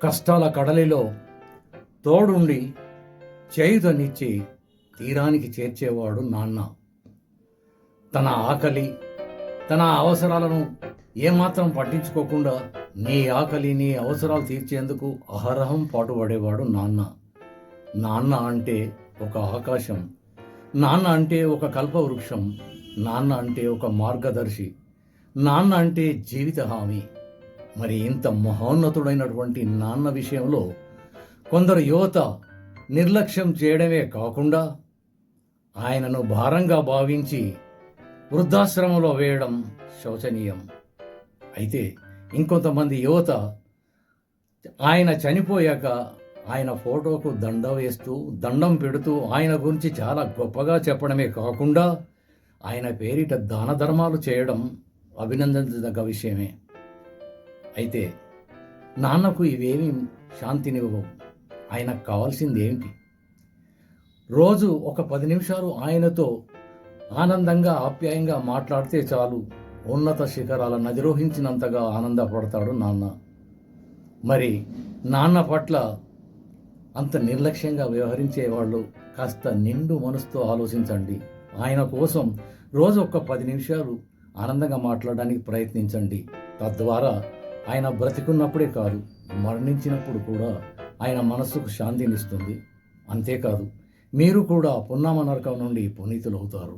కష్టాల కడలిలో తోడుండి చేయుతనిచ్చి తీరానికి చేర్చేవాడు నాన్న. తన ఆకలి, తన అవసరాలను ఏమాత్రం పట్టించుకోకుండా నీ ఆకలి, నీ అవసరాలు తీర్చేందుకు అహరహం పాటుపడేవాడు నాన్న. నాన్న అంటే ఒక ఆకాశం, నాన్న అంటే ఒక కల్పవృక్షం, నాన్న అంటే ఒక మార్గదర్శి, నాన్న అంటే జీవిత హామీ. మరి ఇంత మహోన్నతుడైనటువంటి నాన్న విషయంలో కొందరు యువత నిర్లక్ష్యం చేయడమే కాకుండా ఆయనను భారంగా భావించి వృద్ధాశ్రమంలో వేయడం శోచనీయం. అయితే ఇంకొంతమంది యువత ఆయన చనిపోయాక ఆయన ఫోటోకు దండం పెడుతూ ఆయన గురించి చాలా గొప్పగా చెప్పడమే కాకుండా ఆయన పేరిట దాన ధర్మాలు చేయడం అభినందించదగ్గ విషయమే. అయితే నాన్నకు ఇవేమీ శాంతినివ్వవు. ఆయనకు కావాల్సింది ఏంటి? రోజు ఒక 10 నిమిషాలు ఆయనతో ఆనందంగా ఆప్యాయంగా మాట్లాడితే చాలు, ఉన్నత శిఖరాలను అధిరోహించినంతగా ఆనందపడతాడు నాన్న. మరి నాన్న పట్ల అంత నిర్లక్ష్యంగా వ్యవహరించే వాళ్ళు కాస్త నిండు మనసుతో ఆలోచించండి. ఆయన కోసం రోజు ఒక 10 నిమిషాలు ఆనందంగా మాట్లాడడానికి ప్రయత్నించండి. తద్వారా ఆయన బ్రతికున్నప్పుడే కాదు, మరణించినప్పుడు కూడా ఆయన మనస్సుకు శాంతినిస్తుంది. అంతేకాదు, మీరు కూడా పున్నామ నరకం నుండి పునీతులవుతారు.